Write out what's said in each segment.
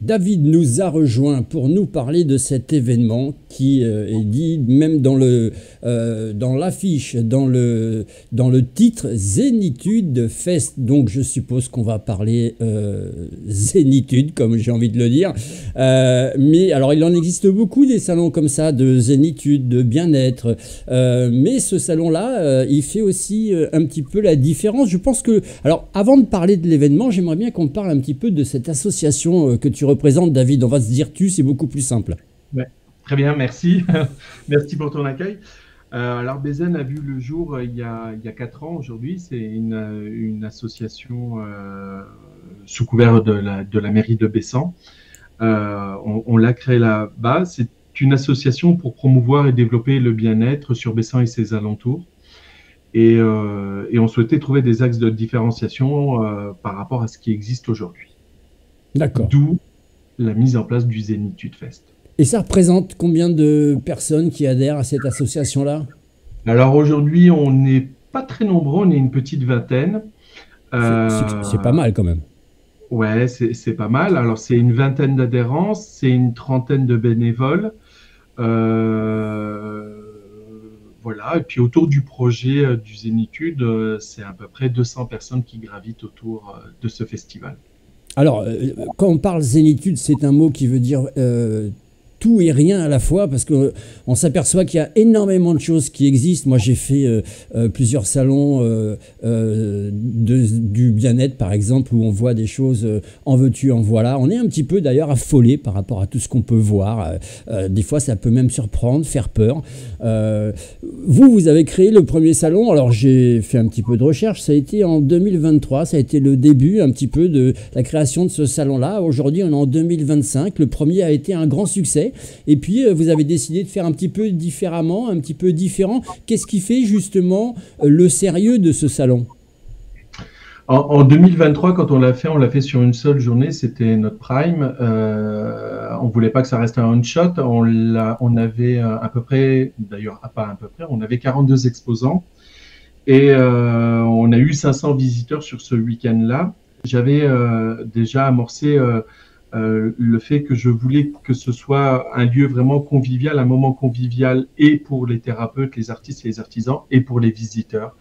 David nous a rejoint pour nous parler de cet événement qui est dit même dans l'affiche, dans le titre Zénitude Fest. Donc je suppose qu'on va parler zénitude, comme j'ai envie de le dire. Mais alors il en existe beaucoup des salons comme ça de zénitude, de bien-être. Mais ce salon-là, il fait aussi un petit peu la différence. Je pense que, alors avant de parler de l'événement, j'aimerais bien qu'on parle un petit peu de cette association que tu représente, David. On va se dire tu, c'est beaucoup plus simple. Ouais, très bien, merci. Merci pour ton accueil. Alors, Bézen a vu le jour il y a 4 ans aujourd'hui. C'est une association sous couvert de la mairie de Bessan. On l'a créée là-bas. C'est une association pour promouvoir et développer le bien-être sur Bessan et ses alentours. Et on souhaitait trouver des axes de différenciation par rapport à ce qui existe aujourd'hui. D'accord. D'où la mise en place du Zénitude Fest. Et ça représente combien de personnes qui adhèrent à cette association-là? Alors aujourd'hui, on n'est pas très nombreux, on est une petite vingtaine. C'est pas Euh, mal quand même. ouais, c'est pas mal. Alors c'est une vingtaine d'adhérents, c'est une trentaine de bénévoles. Euh, voilà, et puis autour du projet du Zénitude, c'est à peu près 200 personnes qui gravitent autour de ce festival. Alors, quand on parle zénitude, c'est un mot qui veut dire tout et rien à la fois, parce qu'on s'aperçoit qu'il y a énormément de choses qui existent. Moi, j'ai fait plusieurs salons du bien-être, par exemple, où on voit des choses en veux-tu, en voilà. On est un petit peu d'ailleurs affolé par rapport à tout ce qu'on peut voir. Des fois, ça peut même surprendre, faire peur. Euh, vous avez créé le premier salon. Alors, j'ai fait un petit peu de recherche. Ça a été en 2023. Ça a été le début un petit peu de la création de ce salon-là. Aujourd'hui, on est en 2025. Le premier a été un grand succès. Et puis, vous avez décidé de faire un petit peu différemment, un petit peu différent. Qu'est-ce qui fait justement le sérieux de ce salon? En 2023, quand on l'a fait sur une seule journée, c'était notre prime. On voulait pas que ça reste un one-shot. On avait à peu près, d'ailleurs pas à peu près, on avait 42 exposants et on a eu 500 visiteurs sur ce week-end-là. J'avais déjà amorcé le fait que je voulais que ce soit un lieu vraiment convivial, un moment convivial et pour les thérapeutes, les artistes et les artisans et pour les visiteurs,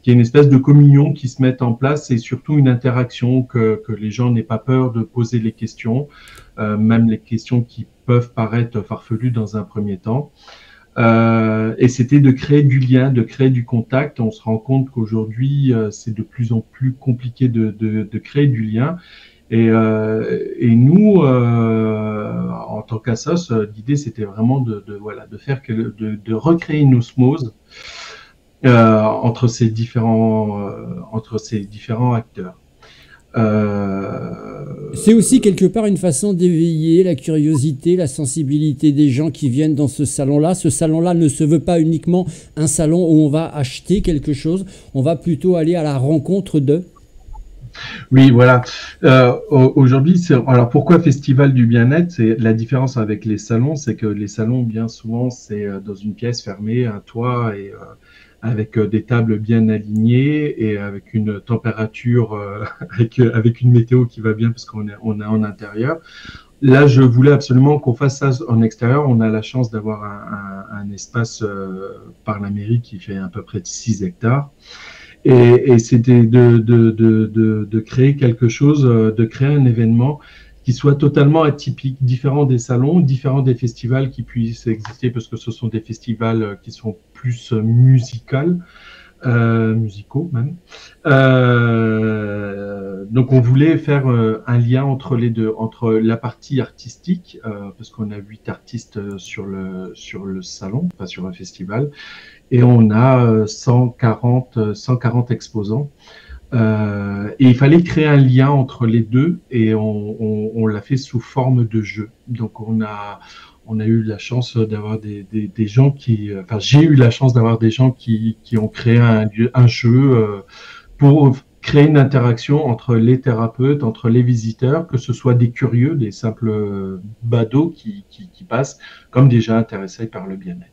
qu'il y ait une espèce de communion qui se mette en place et surtout une interaction, que les gens n'aient pas peur de poser les questions, même les questions qui peuvent paraître farfelues dans un premier temps. Et c'était de créer du lien, de créer du contact. On se rend compte qu'aujourd'hui, c'est de plus en plus compliqué de créer du lien. Et nous, en tant qu'assos, l'idée c'était vraiment voilà, de faire de recréer une osmose entre ces différents acteurs. C'est aussi Euh, quelque part une façon d'éveiller la curiosité, la sensibilité des gens qui viennent dans ce salon-là. Ce salon-là ne se veut pas uniquement un salon où on va acheter quelque chose, on va plutôt aller à la rencontre de. oui, voilà. Aujourd'hui, alors pourquoi Festival du bien-être? C'est la différence avec les salons, c'est que les salons, bien souvent, c'est dans une pièce fermée, un toit et avec des tables bien alignées et avec une température, avec une météo qui va bien parce qu'on est en intérieur. Là, je voulais absolument qu'on fasse ça en extérieur. On a la chance d'avoir un espace par la mairie qui fait à peu près de 6 hectares. Et c'était de créer quelque chose, de créer un événement qui soit totalement atypique, différent des salons, différent des festivals qui puissent exister, parce que ce sont des festivals qui sont plus musicaux même. Donc on voulait faire un lien entre les deux, entre la partie artistique, parce qu'on a 8 artistes sur le salon, enfin sur un festival, et on a 140 exposants. Et il fallait créer un lien entre les deux et on l'a fait sous forme de jeu. Donc on a eu la chance d'avoir des gens enfin j'ai eu la chance d'avoir des gens qui ont créé un jeu pour créer une interaction entre les thérapeutes, entre les visiteurs, que ce soit des curieux, des simples badauds qui passent, comme déjà intéressés par le bien-être.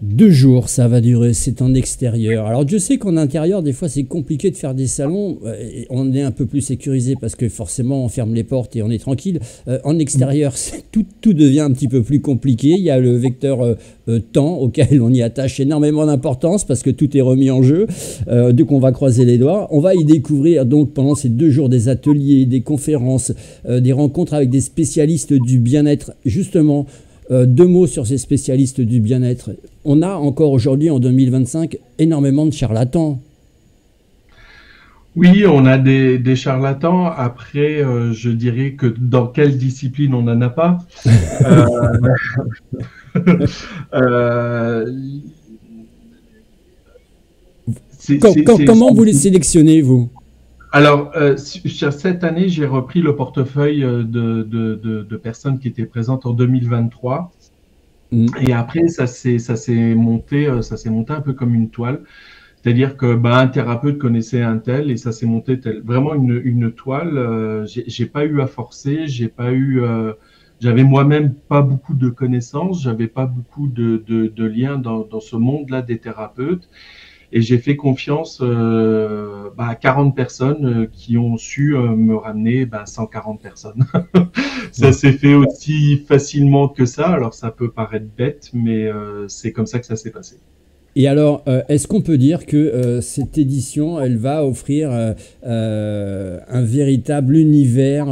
2 jours, ça va durer, c'est en extérieur. Alors je sais qu'en intérieur, des fois, c'est compliqué de faire des salons. Et on est un peu plus sécurisé parce que forcément, on ferme les portes et on est tranquille. En extérieur, tout devient un petit peu plus compliqué. Il y a le vecteur temps auquel on y attache énormément d'importance parce que tout est remis en jeu. Donc on va croiser les doigts. On va y découvrir donc pendant ces 2 jours des ateliers, des conférences, des rencontres avec des spécialistes du bien-être. Justement, 2 mots sur ces spécialistes du bien-être. On a encore aujourd'hui, en 2025, énormément de charlatans. Oui, on a des charlatans. Après, je dirais que dans quelle discipline on n'en a pas. Euh, euh, Comment vous les sélectionnez, vous? Alors, sur cette année, j'ai repris le portefeuille de personnes qui étaient présentes en 2023. Et après, ça s'est monté un peu comme une toile. C'est-à-dire que un thérapeute connaissait un tel et ça s'est monté tel. Vraiment une toile. J'ai pas eu à forcer, j'avais moi-même pas beaucoup de connaissances, j'avais pas beaucoup de liens dans ce monde-là des thérapeutes. Et j'ai fait confiance à 40 personnes qui ont su me ramener 140 personnes. Ça s'est fait aussi facilement que ça. Alors ça peut paraître bête, mais c'est comme ça que ça s'est passé. Et alors, est-ce qu'on peut dire que cette édition, elle va offrir un véritable univers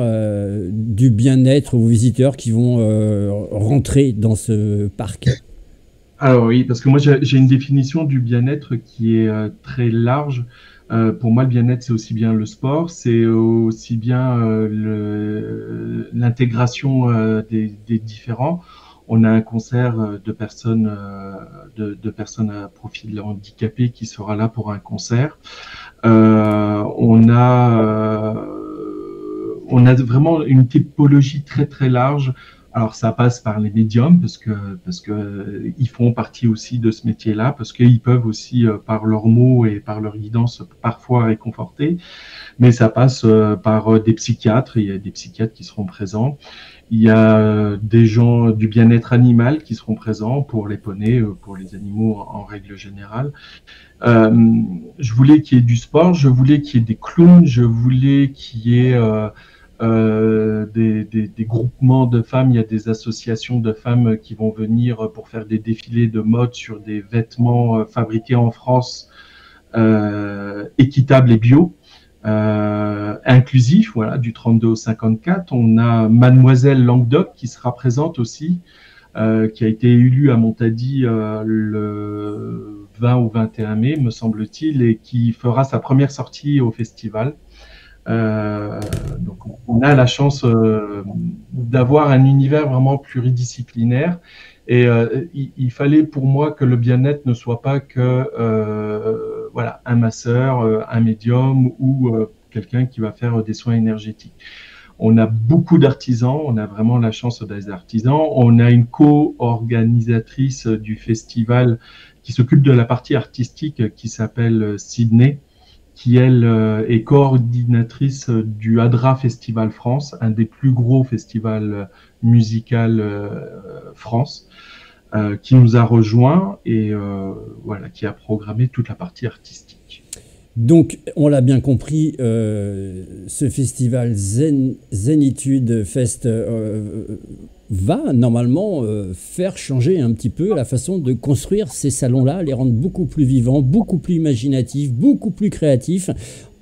du bien-être aux visiteurs qui vont rentrer dans ce parc? Alors oui, parce que moi j'ai une définition du bien-être qui est très large. Pour moi, le bien-être, c'est aussi bien le sport, c'est aussi bien l'intégration des différents. On a un concert de personnes à profil handicapé qui sera là pour un concert. On a vraiment une typologie très très large. Alors ça passe par les médiums parce que ils font partie aussi de ce métier-là, parce qu'ils peuvent aussi par leurs mots et par leur guidance parfois réconforter. Mais ça passe par des psychiatres. Il y a des psychiatres qui seront présents. Il y a des gens du bien-être animal qui seront présents pour les poneys, pour les animaux en règle générale. Je voulais qu'il y ait du sport, je voulais qu'il y ait des clowns, je voulais qu'il y ait des groupements de femmes. Il y a des associations de femmes qui vont venir pour faire des défilés de mode sur des vêtements fabriqués en France, équitables et bio. Inclusif, voilà, du 32 au 54. On a Mademoiselle Languedoc qui sera présente aussi, qui a été élue à Montady le 20 ou 21 mai, me semble-t-il, et qui fera sa première sortie au festival. Donc on a la chance d'avoir un univers vraiment pluridisciplinaire. Et il fallait pour moi que le bien-être ne soit pas que voilà, un masseur, un médium ou quelqu'un qui va faire des soins énergétiques. On a beaucoup d'artisans, on a vraiment la chance d'être artisans. On a une co-organisatrice du festival qui s'occupe de la partie artistique qui s'appelle Sydney, qui elle est coordinatrice du ADRA Festival France, un des plus gros festivals musicaux France, qui nous a rejoints et voilà, qui a programmé toute la partie artistique. Donc, on l'a bien compris, ce festival Zénitude Fest va normalement faire changer un petit peu la façon de construire ces salons-là, les rendre beaucoup plus vivants, beaucoup plus imaginatifs, beaucoup plus créatifs,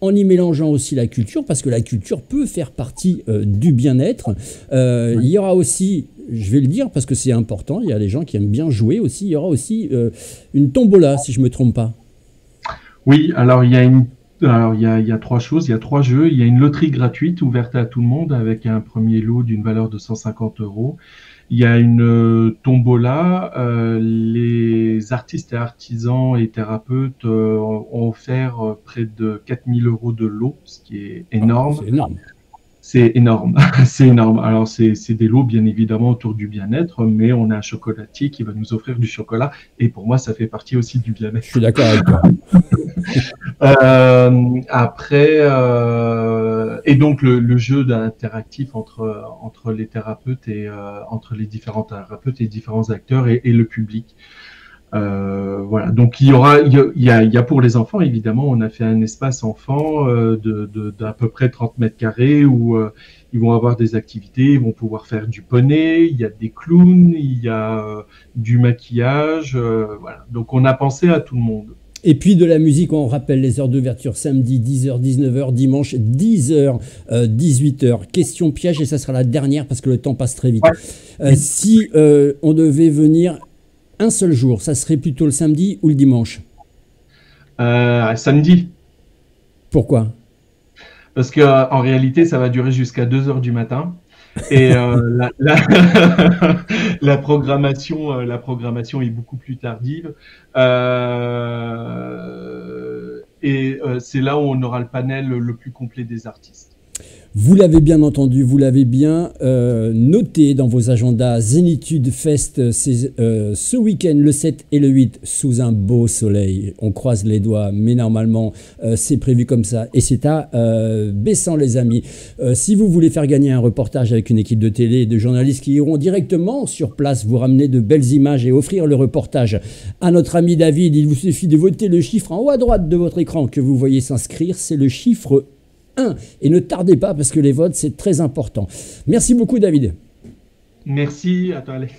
en y mélangeant aussi la culture, parce que la culture peut faire partie du bien-être. Il y aura aussi, je vais le dire parce que c'est important, il y a des gens qui aiment bien jouer aussi, il y aura aussi une tombola, si je ne me trompe pas. Oui, alors il y a 3 choses, il y a 3 jeux. Il y a une loterie gratuite ouverte à tout le monde avec un premier lot d'une valeur de 150 €. Il y a une tombola. Les artistes et artisans et thérapeutes ont offert près de 4 000 € de lot, ce qui est énorme. C'est énorme. C'est énorme, c'est énorme. Alors c'est des lots bien évidemment autour du bien-être, mais on a un chocolatier qui va nous offrir du chocolat, et pour moi ça fait partie aussi du bien-être. Je suis d'accord avec toi. Après, et donc le jeu interactif entre les thérapeutes et entre les différents thérapeutes et les différents acteurs et le public. Voilà, donc il y a pour les enfants, évidemment, on a fait un espace enfant d'à peu près 30 mètres carrés où ils vont avoir des activités, ils vont pouvoir faire du poney, il y a des clowns, il y a du maquillage, voilà. Donc on a pensé à tout le monde. Et puis de la musique, on rappelle les heures d'ouverture, samedi 10h, 19h, dimanche 10h, 18h. Question piège, et ça sera la dernière parce que le temps passe très vite. Ouais. Si on devait venir un seul jour, ça serait plutôt le samedi ou le dimanche? Samedi. Pourquoi? Parce que en réalité, ça va durer jusqu'à 2 heures du matin. Et la programmation est beaucoup plus tardive. C'est là où on aura le panel le plus complet des artistes. Vous l'avez bien entendu, vous l'avez bien noté dans vos agendas. Zénitude Fest, c'est ce week-end, le 7 et le 8, sous un beau soleil. On croise les doigts, mais normalement, c'est prévu comme ça. Et c'est à Bessan, les amis. Si vous voulez faire gagner un reportage avec une équipe de télé et de journalistes qui iront directement sur place, vous ramener de belles images et offrir le reportage à notre ami David, il vous suffit de voter le chiffre en haut à droite de votre écran que vous voyez s'inscrire. C'est le chiffre 1. Et ne tardez pas parce que les votes, c'est très important. Merci beaucoup, David. Merci à toi, Alex.